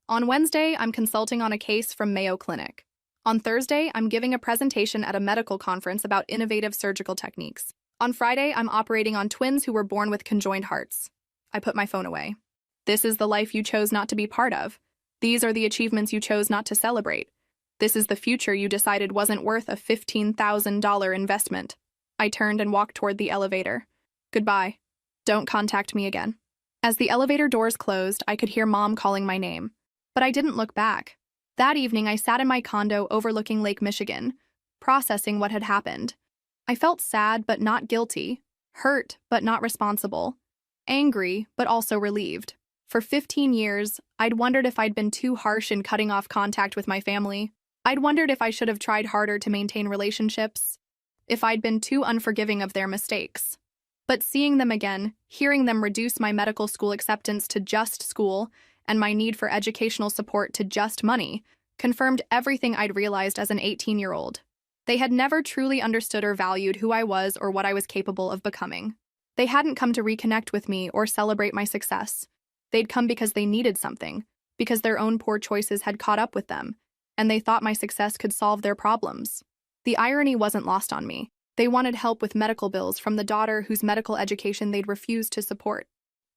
On Wednesday, I'm consulting on a case from Mayo Clinic. On Thursday, I'm giving a presentation at a medical conference about innovative surgical techniques. On Friday, I'm operating on twins who were born with conjoined hearts. I put my phone away. This is the life you chose not to be part of. These are the achievements you chose not to celebrate. This is the future you decided wasn't worth a $15,000 investment. I turned and walked toward the elevator. Goodbye. Don't contact me again. As the elevator doors closed, I could hear Mom calling my name. But I didn't look back. That evening, I sat in my condo overlooking Lake Michigan, processing what had happened. I felt sad but not guilty, hurt but not responsible, angry but also relieved. For 15 years, I'd wondered if I'd been too harsh in cutting off contact with my family. I'd wondered if I should have tried harder to maintain relationships, if I'd been too unforgiving of their mistakes. But seeing them again, hearing them reduce my medical school acceptance to just school and my need for educational support to just money, confirmed everything I'd realized as an 18-year-old. They had never truly understood or valued who I was or what I was capable of becoming. They hadn't come to reconnect with me or celebrate my success. They'd come because they needed something, because their own poor choices had caught up with them, and they thought my success could solve their problems. The irony wasn't lost on me. They wanted help with medical bills from the daughter whose medical education they'd refused to support.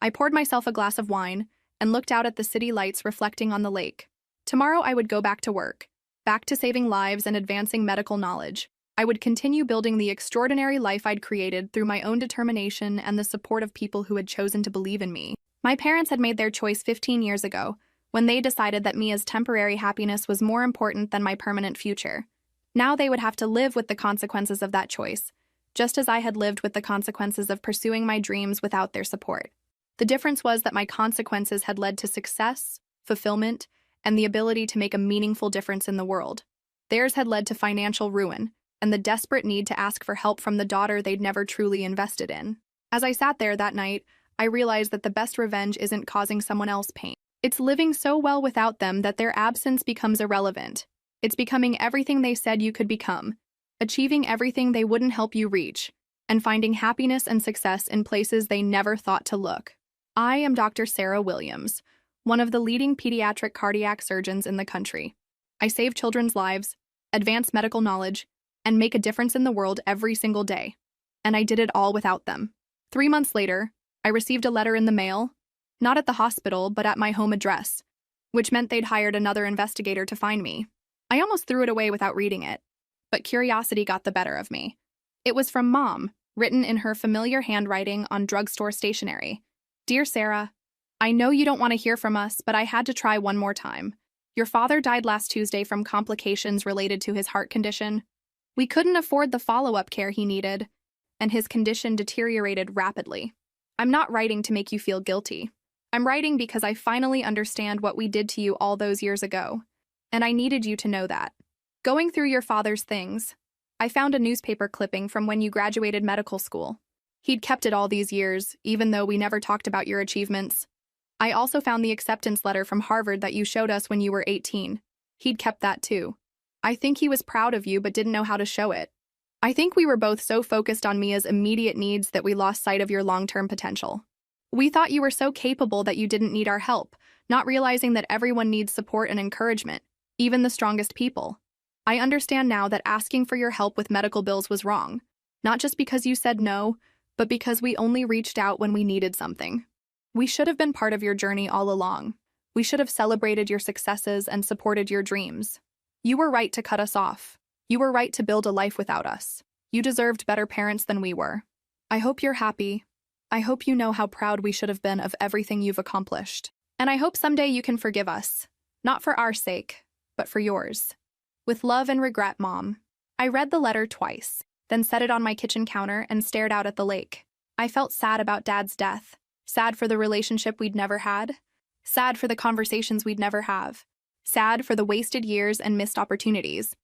I poured myself a glass of wine and looked out at the city lights reflecting on the lake. Tomorrow I would go back to work, back to saving lives and advancing medical knowledge. I would continue building the extraordinary life I'd created through my own determination and the support of people who had chosen to believe in me. My parents had made their choice 15 years ago, when they decided that Mia's temporary happiness was more important than my permanent future. Now they would have to live with the consequences of that choice, just as I had lived with the consequences of pursuing my dreams without their support. The difference was that my consequences had led to success, fulfillment, and the ability to make a meaningful difference in the world. Theirs had led to financial ruin and the desperate need to ask for help from the daughter they'd never truly invested in. As I sat there that night, I realized that the best revenge isn't causing someone else pain. It's living so well without them that their absence becomes irrelevant. It's becoming everything they said you could become, achieving everything they wouldn't help you reach, and finding happiness and success in places they never thought to look. I am Dr. Sarah Williams, one of the leading pediatric cardiac surgeons in the country. I save children's lives, advance medical knowledge, and make a difference in the world every single day. And I did it all without them. 3 months later, I received a letter in the mail, not at the hospital, but at my home address, which meant they'd hired another investigator to find me. I almost threw it away without reading it, but curiosity got the better of me. It was from Mom, written in her familiar handwriting on drugstore stationery. Dear Sarah, I know you don't want to hear from us, but I had to try one more time. Your father died last Tuesday from complications related to his heart condition. We couldn't afford the follow-up care he needed, and his condition deteriorated rapidly. I'm not writing to make you feel guilty. I'm writing because I finally understand what we did to you all those years ago, and I needed you to know that. Going through your father's things, I found a newspaper clipping from when you graduated medical school. He'd kept it all these years, even though we never talked about your achievements. I also found the acceptance letter from Harvard that you showed us when you were 18. He'd kept that too. I think he was proud of you but didn't know how to show it. I think we were both so focused on Mia's immediate needs that we lost sight of your long-term potential. We thought you were so capable that you didn't need our help, not realizing that everyone needs support and encouragement, even the strongest people. I understand now that asking for your help with medical bills was wrong, not just because you said no, but because we only reached out when we needed something. We should have been part of your journey all along. We should have celebrated your successes and supported your dreams. You were right to cut us off. You were right to build a life without us. You deserved better parents than we were. I hope you're happy. I hope you know how proud we should have been of everything you've accomplished. And I hope someday you can forgive us. Not for our sake, but for yours. With love and regret, Mom. I read the letter twice, then set it on my kitchen counter and stared out at the lake. I felt sad about Dad's death. Sad for the relationship we'd never had. Sad for the conversations we'd never have. Sad for the wasted years and missed opportunities.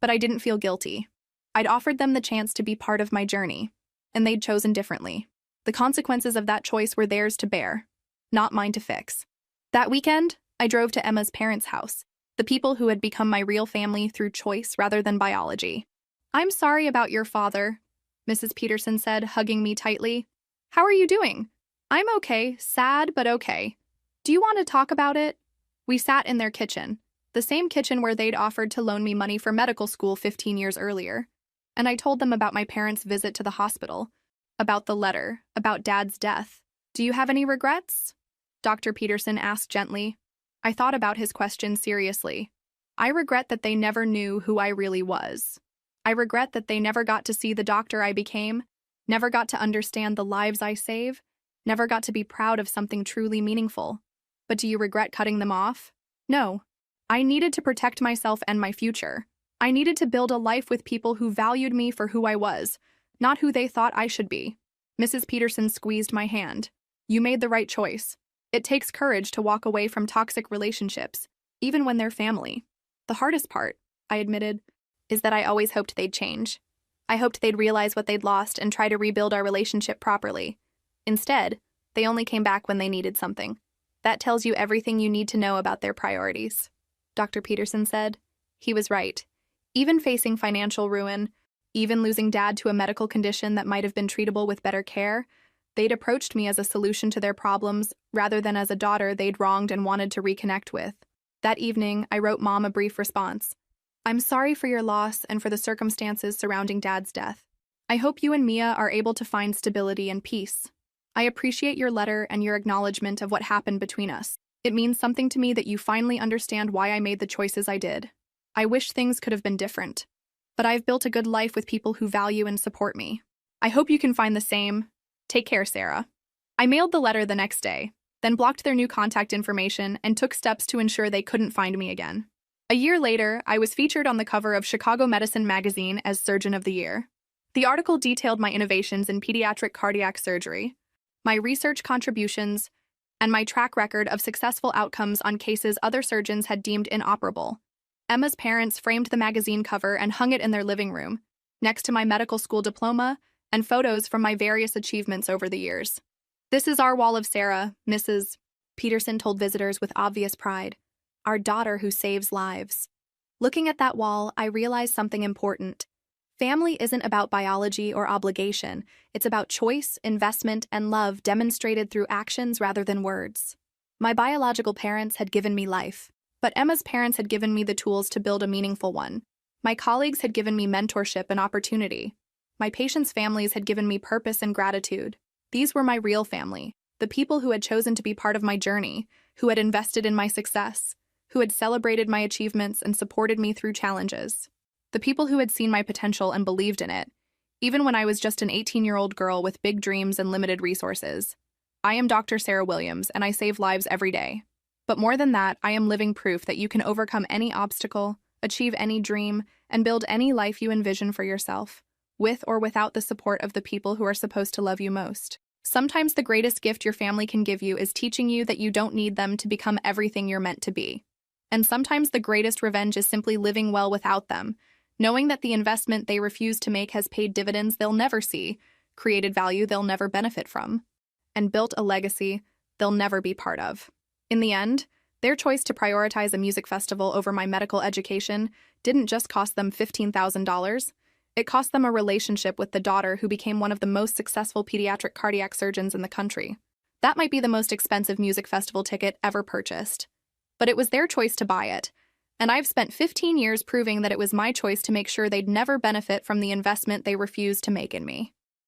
But I didn't feel guilty. I'd offered them the chance to be part of my journey, and they'd chosen differently. The consequences of that choice were theirs to bear, not mine to fix. That weekend, I drove to Emma's parents' house, the people who had become my real family through choice rather than biology. "I'm sorry about your father," Mrs. Peterson said, hugging me tightly. "How are you doing?" "I'm okay, sad but okay. Do you want to talk about it?" We sat in their kitchen, the same kitchen where they'd offered to loan me money for medical school 15 years earlier. And I told them about my parents' visit to the hospital, about the letter, about Dad's death. "Do you have any regrets?" Dr. Peterson asked gently. I thought about his question seriously. I regret that they never knew who I really was. I regret that they never got to see the doctor I became, never got to understand the lives I save, never got to be proud of something truly meaningful. But do you regret cutting them off? No. I needed to protect myself and my future. I needed to build a life with people who valued me for who I was, not who they thought I should be. Mrs. Peterson squeezed my hand. "You made the right choice. It takes courage to walk away from toxic relationships, even when they're family. The hardest part," I admitted, "is that I always hoped they'd change. I hoped they'd realize what they'd lost and try to rebuild our relationship properly. Instead, they only came back when they needed something. That tells you everything you need to know about their priorities," Dr. Peterson said. He was right. Even facing financial ruin, even losing Dad to a medical condition that might have been treatable with better care, they'd approached me as a solution to their problems rather than as a daughter they'd wronged and wanted to reconnect with. That evening, I wrote Mom a brief response. "I'm sorry for your loss and for the circumstances surrounding Dad's death. I hope you and Mia are able to find stability and peace. I appreciate your letter and your acknowledgement of what happened between us. It means something to me that you finally understand why I made the choices I did. I wish things could have been different. But I've built a good life with people who value and support me. I hope you can find the same. Take care, Sarah." I mailed the letter the next day, then blocked their new contact information and took steps to ensure they couldn't find me again. A year later, I was featured on the cover of Chicago Medicine magazine as Surgeon of the Year. The article detailed my innovations in pediatric cardiac surgery, my research contributions, and my track record of successful outcomes on cases other surgeons had deemed inoperable. Emma's parents framed the magazine cover and hung it in their living room, next to my medical school diploma and photos from my various achievements over the years. "This is our wall of Sarah," Mrs. Peterson told visitors with obvious pride. "Our daughter who saves lives." Looking at that wall, I realized something important. Family isn't about biology or obligation. It's about choice, investment, and love demonstrated through actions rather than words. My biological parents had given me life, but Emma's parents had given me the tools to build a meaningful one. My colleagues had given me mentorship and opportunity. My patients' families had given me purpose and gratitude. These were my real family, the people who had chosen to be part of my journey, who had invested in my success, who had celebrated my achievements and supported me through challenges. The people who had seen my potential and believed in it, even when I was just an 18-year-old girl with big dreams and limited resources. I am Dr. Sarah Williams, and I save lives every day. But more than that, I am living proof that you can overcome any obstacle, achieve any dream, and build any life you envision for yourself, with or without the support of the people who are supposed to love you most. Sometimes the greatest gift your family can give you is teaching you that you don't need them to become everything you're meant to be. And sometimes the greatest revenge is simply living well without them, knowing that the investment they refuse to make has paid dividends they'll never see, created value they'll never benefit from, and built a legacy they'll never be part of. In the end, their choice to prioritize a music festival over my medical education didn't just cost them $15,000. It cost them a relationship with the daughter who became one of the most successful pediatric cardiac surgeons in the country. That might be the most expensive music festival ticket ever purchased. But it was their choice to buy it, and I've spent 15 years proving that it was my choice to make sure they'd never benefit from the investment they refused to make in me.